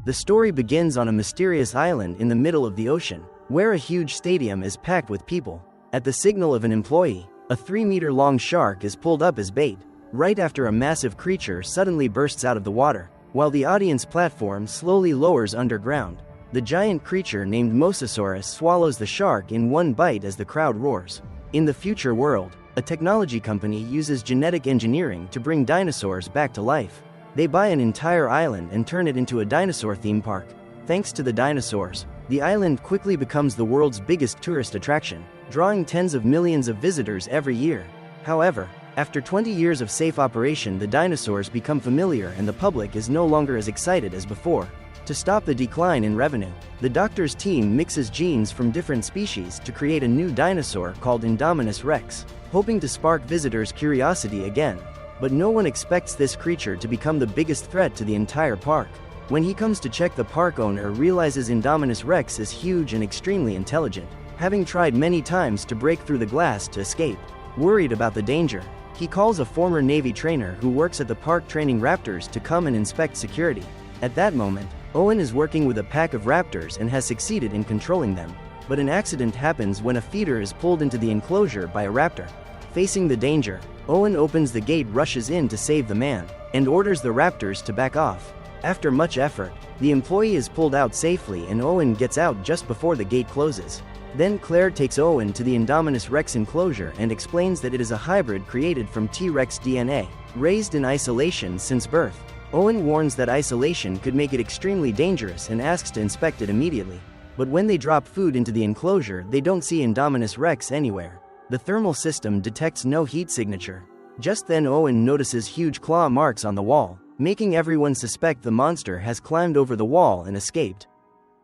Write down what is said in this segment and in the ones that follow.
The story begins on a mysterious island in the middle of the ocean, where a huge stadium is packed with people. At the signal of an employee, a 3-meter-long shark is pulled up as bait, right after a massive creature suddenly bursts out of the water. While the audience platform slowly lowers underground, the giant creature named Mosasaurus swallows the shark in one bite as the crowd roars. In the future world, a technology company uses genetic engineering to bring dinosaurs back to life. They buy an entire island and turn it into a dinosaur theme park. Thanks to the dinosaurs, the island quickly becomes the world's biggest tourist attraction, drawing tens of millions of visitors every year. However, after 20 years of safe operation, the dinosaurs become familiar and the public is no longer as excited as before. To stop the decline in revenue, the doctor's team mixes genes from different species to create a new dinosaur called Indominus Rex, hoping to spark visitors' curiosity again. But no one expects this creature to become the biggest threat to the entire park. When he comes to check, the park owner realizes Indominus Rex is huge and extremely intelligent, having tried many times to break through the glass to escape. Worried about the danger, he calls a former Navy trainer who works at the park training raptors to come and inspect security. At that moment, Owen is working with a pack of raptors and has succeeded in controlling them. But an accident happens when a feeder is pulled into the enclosure by a raptor. Facing the danger, Owen opens the gate, rushes in to save the man, and orders the raptors to back off. After much effort, the employee is pulled out safely and Owen gets out just before the gate closes. Then Claire takes Owen to the Indominus Rex enclosure and explains that it is a hybrid created from T-Rex DNA, raised in isolation since birth. Owen warns that isolation could make it extremely dangerous and asks to inspect it immediately. But when they drop food into the enclosure, they don't see Indominus Rex anywhere. The thermal system detects no heat signature. Just then Owen notices huge claw marks on the wall, making everyone suspect the monster has climbed over the wall and escaped.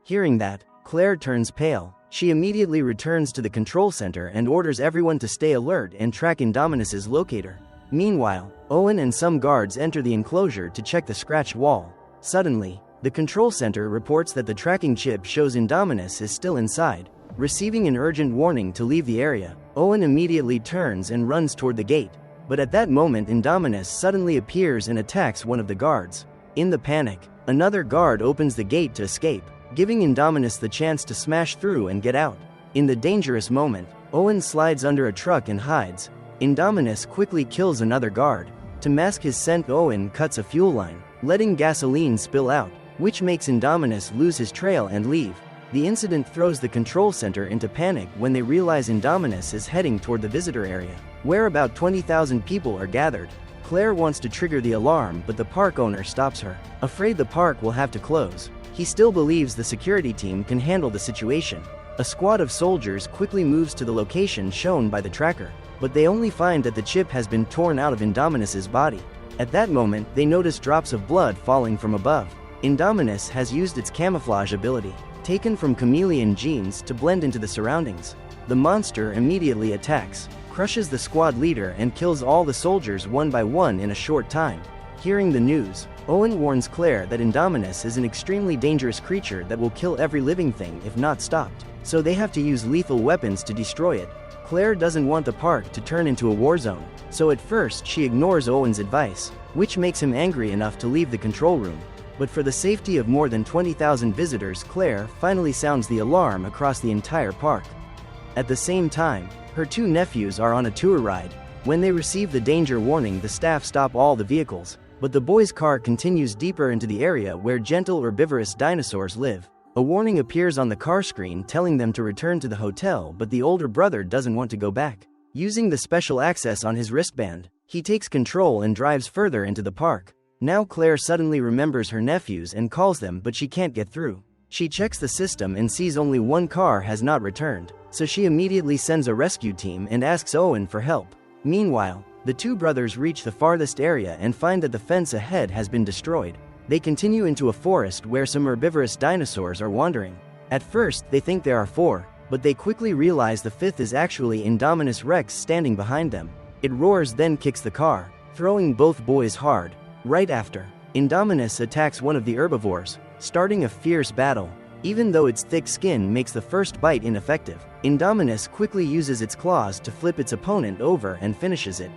Hearing that, Claire turns pale. She immediately returns to the control center and orders everyone to stay alert and track Indominus's locator. Meanwhile, Owen and some guards enter the enclosure to check the scratched wall. Suddenly, the control center reports that the tracking chip shows Indominus is still inside. Receiving an urgent warning to leave the area, Owen immediately turns and runs toward the gate. But at that moment, Indominus suddenly appears and attacks one of the guards. In the panic, another guard opens the gate to escape, giving Indominus the chance to smash through and get out. In the dangerous moment, Owen slides under a truck and hides. Indominus quickly kills another guard. To mask his scent, Owen cuts a fuel line, letting gasoline spill out, which makes Indominus lose his trail and leave. The incident throws the control center into panic when they realize Indominus is heading toward the visitor area, where about 20,000 people are gathered. Claire wants to trigger the alarm, but the park owner stops her, afraid the park will have to close. He still believes the security team can handle the situation. A squad of soldiers quickly moves to the location shown by the tracker, but they only find that the chip has been torn out of Indominus's body. At that moment, they notice drops of blood falling from above. Indominus has used its camouflage ability, taken from chameleon genes, to blend into the surroundings. The monster immediately attacks, crushes the squad leader and kills all the soldiers one by one in a short time. Hearing the news, Owen warns Claire that Indominus is an extremely dangerous creature that will kill every living thing if not stopped, so they have to use lethal weapons to destroy it. Claire doesn't want the park to turn into a war zone, so at first she ignores Owen's advice, which makes him angry enough to leave the control room. But for the safety of more than 20,000 visitors, Claire finally sounds the alarm across the entire park. At the same time, her two nephews are on a tour ride. When they receive the danger warning, the staff stop all the vehicles, but the boys' car continues deeper into the area where gentle herbivorous dinosaurs live. A warning appears on the car screen telling them to return to the hotel, but the older brother doesn't want to go back. Using the special access on his wristband, he takes control and drives further into the park. Now Claire suddenly remembers her nephews and calls them, but she can't get through. She checks the system and sees only one car has not returned, so she immediately sends a rescue team and asks Owen for help. Meanwhile, the two brothers reach the farthest area and find that the fence ahead has been destroyed. They continue into a forest where some herbivorous dinosaurs are wandering. At first, they think there are 4, but they quickly realize the 5th is actually Indominus Rex standing behind them. It roars, then kicks the car, throwing both boys hard. Right after, Indominus attacks one of the herbivores, starting a fierce battle. Even though its thick skin makes the first bite ineffective, Indominus quickly uses its claws to flip its opponent over and finishes it.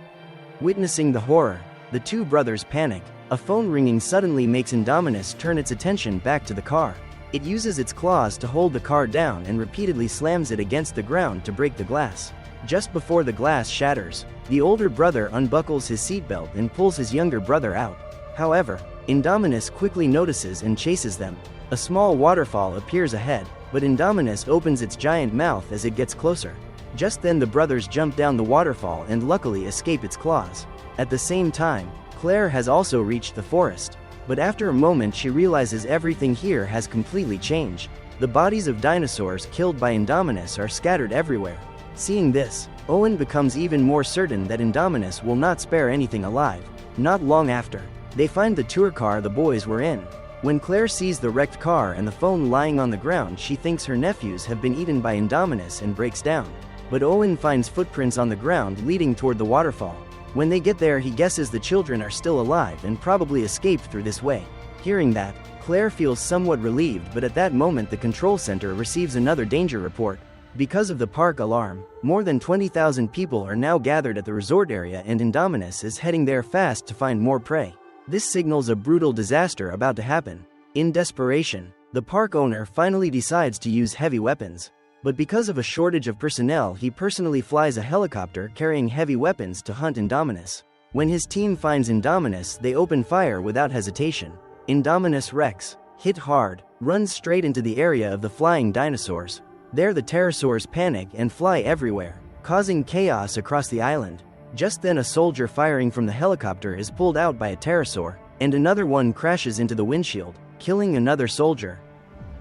Witnessing the horror, the two brothers panic. A phone ringing suddenly makes Indominus turn its attention back to the car. It uses its claws to hold the car down and repeatedly slams it against the ground to break the glass. Just before the glass shatters, the older brother unbuckles his seatbelt and pulls his younger brother out. However, Indominus quickly notices and chases them. A small waterfall appears ahead, but Indominus opens its giant mouth as it gets closer. Just then the brothers jump down the waterfall and luckily escape its claws. At the same time, Claire has also reached the forest. But after a moment she realizes everything here has completely changed. The bodies of dinosaurs killed by Indominus are scattered everywhere. Seeing this, Owen becomes even more certain that Indominus will not spare anything alive. Not long after, they find the tour car the boys were in. When Claire sees the wrecked car and the phone lying on the ground, she thinks her nephews have been eaten by Indominus and breaks down. But Owen finds footprints on the ground leading toward the waterfall. When they get there, he guesses the children are still alive and probably escaped through this way. Hearing that, Claire feels somewhat relieved, but at that moment the control center receives another danger report. Because of the park alarm, more than 20,000 people are now gathered at the resort area and Indominus is heading there fast to find more prey. This signals a brutal disaster about to happen. In desperation, the park owner finally decides to use heavy weapons. But because of a shortage of personnel, he personally flies a helicopter carrying heavy weapons to hunt Indominus. When his team finds Indominus, they open fire without hesitation. Indominus wrecks, hit hard, runs straight into the area of the flying dinosaurs. There the pterosaurs panic and fly everywhere, causing chaos across the island. Just then a soldier firing from the helicopter is pulled out by a pterosaur, and another one crashes into the windshield, killing another soldier.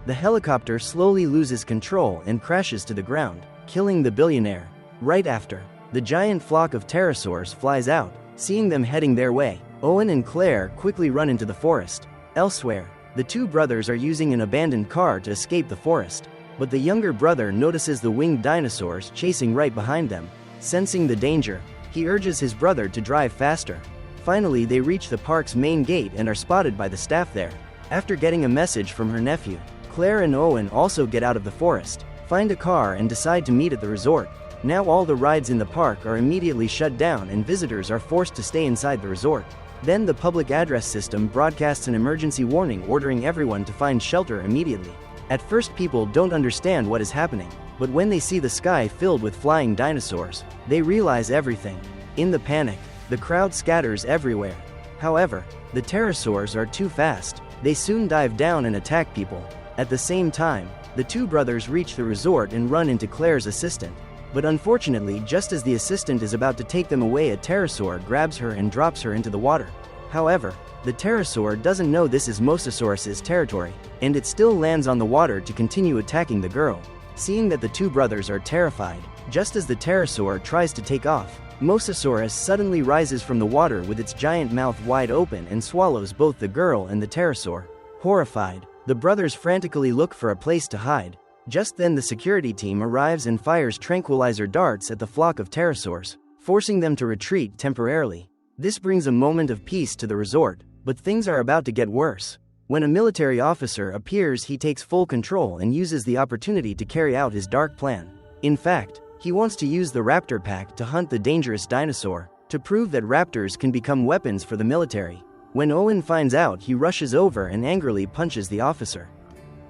The helicopter slowly loses control and crashes to the ground, killing the billionaire. Right after, the giant flock of pterosaurs flies out. Seeing them heading their way, Owen and Claire quickly run into the forest. Elsewhere, the two brothers are using an abandoned car to escape the forest. But the younger brother notices the winged dinosaurs chasing right behind them. Sensing the danger, he urges his brother to drive faster. Finally, they reach the park's main gate and are spotted by the staff there. After getting a message from her nephew, Claire and Owen also get out of the forest, find a car and decide to meet at the resort. Now all the rides in the park are immediately shut down and visitors are forced to stay inside the resort. Then the public address system broadcasts an emergency warning ordering everyone to find shelter immediately. At first people don't understand what is happening, but when they see the sky filled with flying dinosaurs, they realize everything. In the panic, the crowd scatters everywhere. However, the pterosaurs are too fast. They soon dive down and attack people. At the same time, the two brothers reach the resort and run into Claire's assistant. But unfortunately, just as the assistant is about to take them away, a pterosaur grabs her and drops her into the water. However, the pterosaur doesn't know this is Mosasaurus's territory, and it still lands on the water to continue attacking the girl. Seeing that the two brothers are terrified, just as the pterosaur tries to take off, Mosasaurus suddenly rises from the water with its giant mouth wide open and swallows both the girl and the pterosaur. Horrified, the brothers frantically look for a place to hide. Just then the security team arrives and fires tranquilizer darts at the flock of pterosaurs, forcing them to retreat temporarily. This brings a moment of peace to the resort, but things are about to get worse. When a military officer appears, he takes full control and uses the opportunity to carry out his dark plan. In fact, he wants to use the raptor pack to hunt the dangerous dinosaur, to prove that raptors can become weapons for the military. When Owen finds out, he rushes over and angrily punches the officer.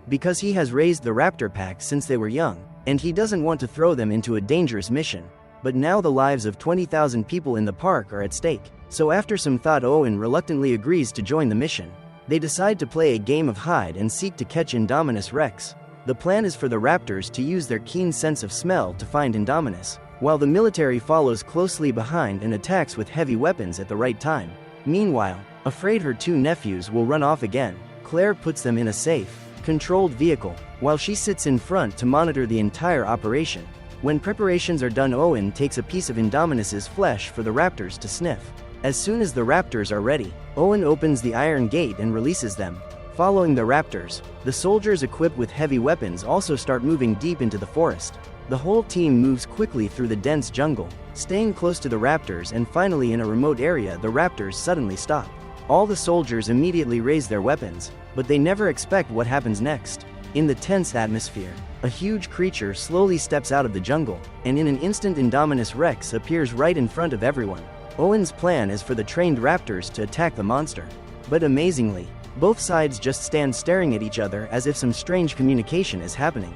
Because he has raised the raptor pack since they were young, and he doesn't want to throw them into a dangerous mission. But now the lives of 20,000 people in the park are at stake. So after some thought, Owen reluctantly agrees to join the mission. They decide to play a game of hide and seek to catch Indominus Rex. The plan is for the raptors to use their keen sense of smell to find Indominus, while the military follows closely behind and attacks with heavy weapons at the right time. Meanwhile, afraid her two nephews will run off again, Claire puts them in a safe, controlled vehicle, while she sits in front to monitor the entire operation. When preparations are done, Owen takes a piece of Indominus's flesh for the raptors to sniff. As soon as the raptors are ready, Owen opens the iron gate and releases them. Following the raptors, the soldiers equipped with heavy weapons also start moving deep into the forest. The whole team moves quickly through the dense jungle, staying close to the raptors, and finally in a remote area the raptors suddenly stop. All the soldiers immediately raise their weapons, but they never expect what happens next. In the tense atmosphere, a huge creature slowly steps out of the jungle, and in an instant Indominus Rex appears right in front of everyone. Owen's plan is for the trained raptors to attack the monster. But amazingly, both sides just stand staring at each other as if some strange communication is happening.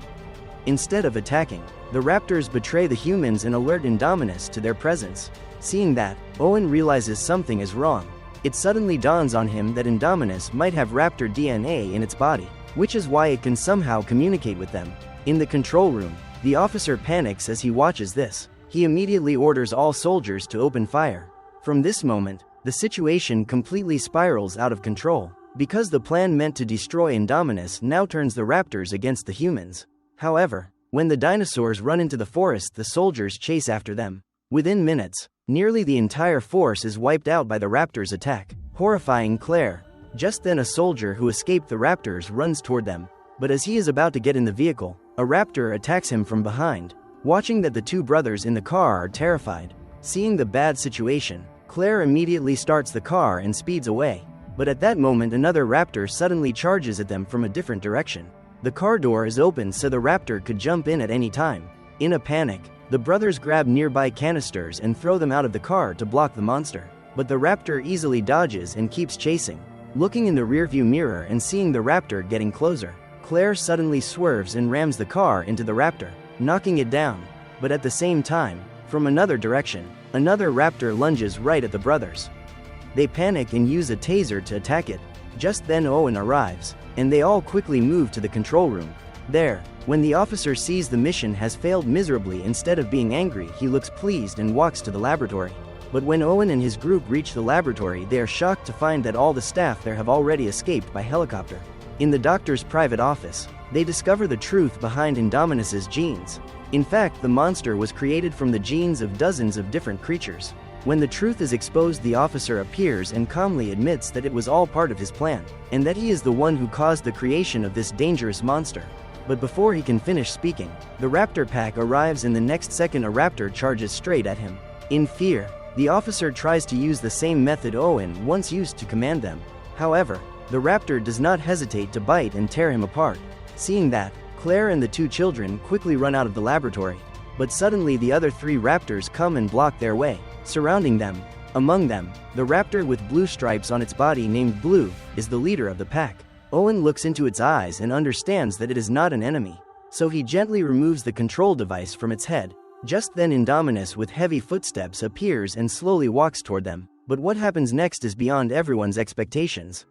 Instead of attacking, the raptors betray the humans and alert Indominus to their presence. Seeing that, Owen realizes something is wrong. It suddenly dawns on him that Indominus might have raptor DNA in its body, which is why it can somehow communicate with them. In the control room, the officer panics as he watches this. He immediately orders all soldiers to open fire. From this moment, the situation completely spirals out of control, because the plan meant to destroy Indominus now turns the raptors against the humans. However, when the dinosaurs run into the forest, the soldiers chase after them. Within minutes, nearly the entire force is wiped out by the raptors' attack, horrifying Claire. Just then a soldier who escaped the raptors runs toward them, but as he is about to get in the vehicle, a raptor attacks him from behind. Watching that, the two brothers in the car are terrified. Seeing the bad situation, Claire immediately starts the car and speeds away. But at that moment another raptor suddenly charges at them from a different direction. The car door is open so the raptor could jump in at any time. In a panic, the brothers grab nearby canisters and throw them out of the car to block the monster. But the raptor easily dodges and keeps chasing. Looking in the rearview mirror and seeing the raptor getting closer, Claire suddenly swerves and rams the car into the raptor, knocking it down. But at the same time, from another direction, another raptor lunges right at the brothers. They panic and use a taser to attack it. Just then Owen arrives, and they all quickly move to the control room. There, when the officer sees the mission has failed miserably, instead of being angry, he looks pleased and walks to the laboratory. But when Owen and his group reach the laboratory, they are shocked to find that all the staff there have already escaped by helicopter. In the doctor's private office, they discover the truth behind Indominus's genes. In fact, the monster was created from the genes of dozens of different creatures. When the truth is exposed, the officer appears and calmly admits that it was all part of his plan, and that he is the one who caused the creation of this dangerous monster. But before he can finish speaking, the raptor pack arrives, and the next second a raptor charges straight at him. In fear, the officer tries to use the same method Owen once used to command them. However, the raptor does not hesitate to bite and tear him apart. Seeing that, Claire and the two children quickly run out of the laboratory. But suddenly the other three raptors come and block their way, surrounding them. Among them, the raptor with blue stripes on its body, named Blue, is the leader of the pack. Owen looks into its eyes and understands that it is not an enemy, so he gently removes the control device from its head. Just then Indominus with heavy footsteps appears and slowly walks toward them. But what happens next is beyond everyone's expectations.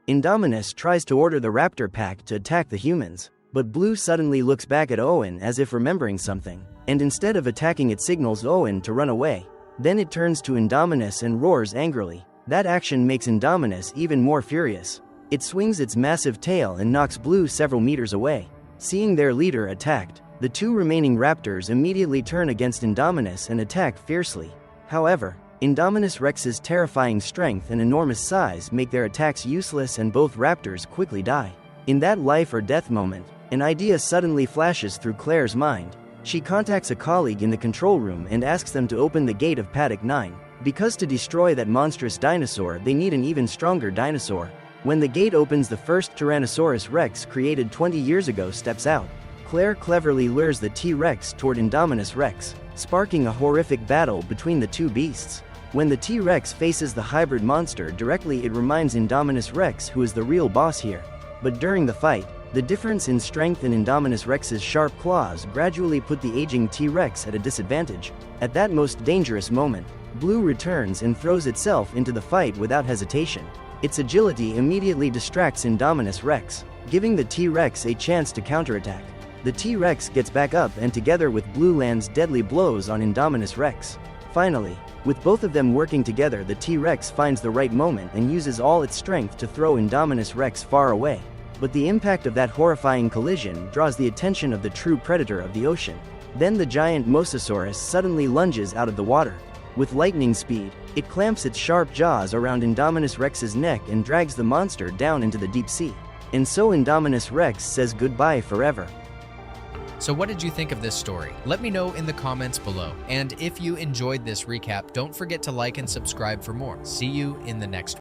Indominus tries to order the raptor pack to attack the humans, but Blue suddenly looks back at Owen as if remembering something, and instead of attacking it signals Owen to run away. Then it turns to Indominus and roars angrily. That action makes Indominus even more furious. It swings its massive tail and knocks Blue several meters away. Seeing their leader attacked, the two remaining raptors immediately turn against Indominus and attack fiercely. However, Indominus Rex's terrifying strength and enormous size make their attacks useless, and both raptors quickly die. In that life or death moment, an idea suddenly flashes through Claire's mind. She contacts a colleague in the control room and asks them to open the gate of Paddock 9, because to destroy that monstrous dinosaur they need an even stronger dinosaur. When the gate opens, the first Tyrannosaurus Rex created 20 years ago steps out. Claire cleverly lures the T-Rex toward Indominus Rex, sparking a horrific battle between the two beasts. When the T-Rex faces the hybrid monster directly, it reminds Indominus Rex who is the real boss here. But during the fight, the difference in strength in Indominus Rex's sharp claws gradually put the aging T-Rex at a disadvantage. At that most dangerous moment, Blue returns and throws itself into the fight without hesitation. Its agility immediately distracts Indominus Rex, giving the T-Rex a chance to counterattack. The T-Rex gets back up and together with Blue lands deadly blows on Indominus Rex. Finally, with both of them working together, the T-Rex finds the right moment and uses all its strength to throw Indominus Rex far away. But the impact of that horrifying collision draws the attention of the true predator of the ocean. Then the giant Mosasaurus suddenly lunges out of the water. With lightning speed, it clamps its sharp jaws around Indominus Rex's neck and drags the monster down into the deep sea. And so Indominus Rex says goodbye forever. So what did you think of this story? Let me know in the comments below. And if you enjoyed this recap, don't forget to like and subscribe for more. See you in the next one.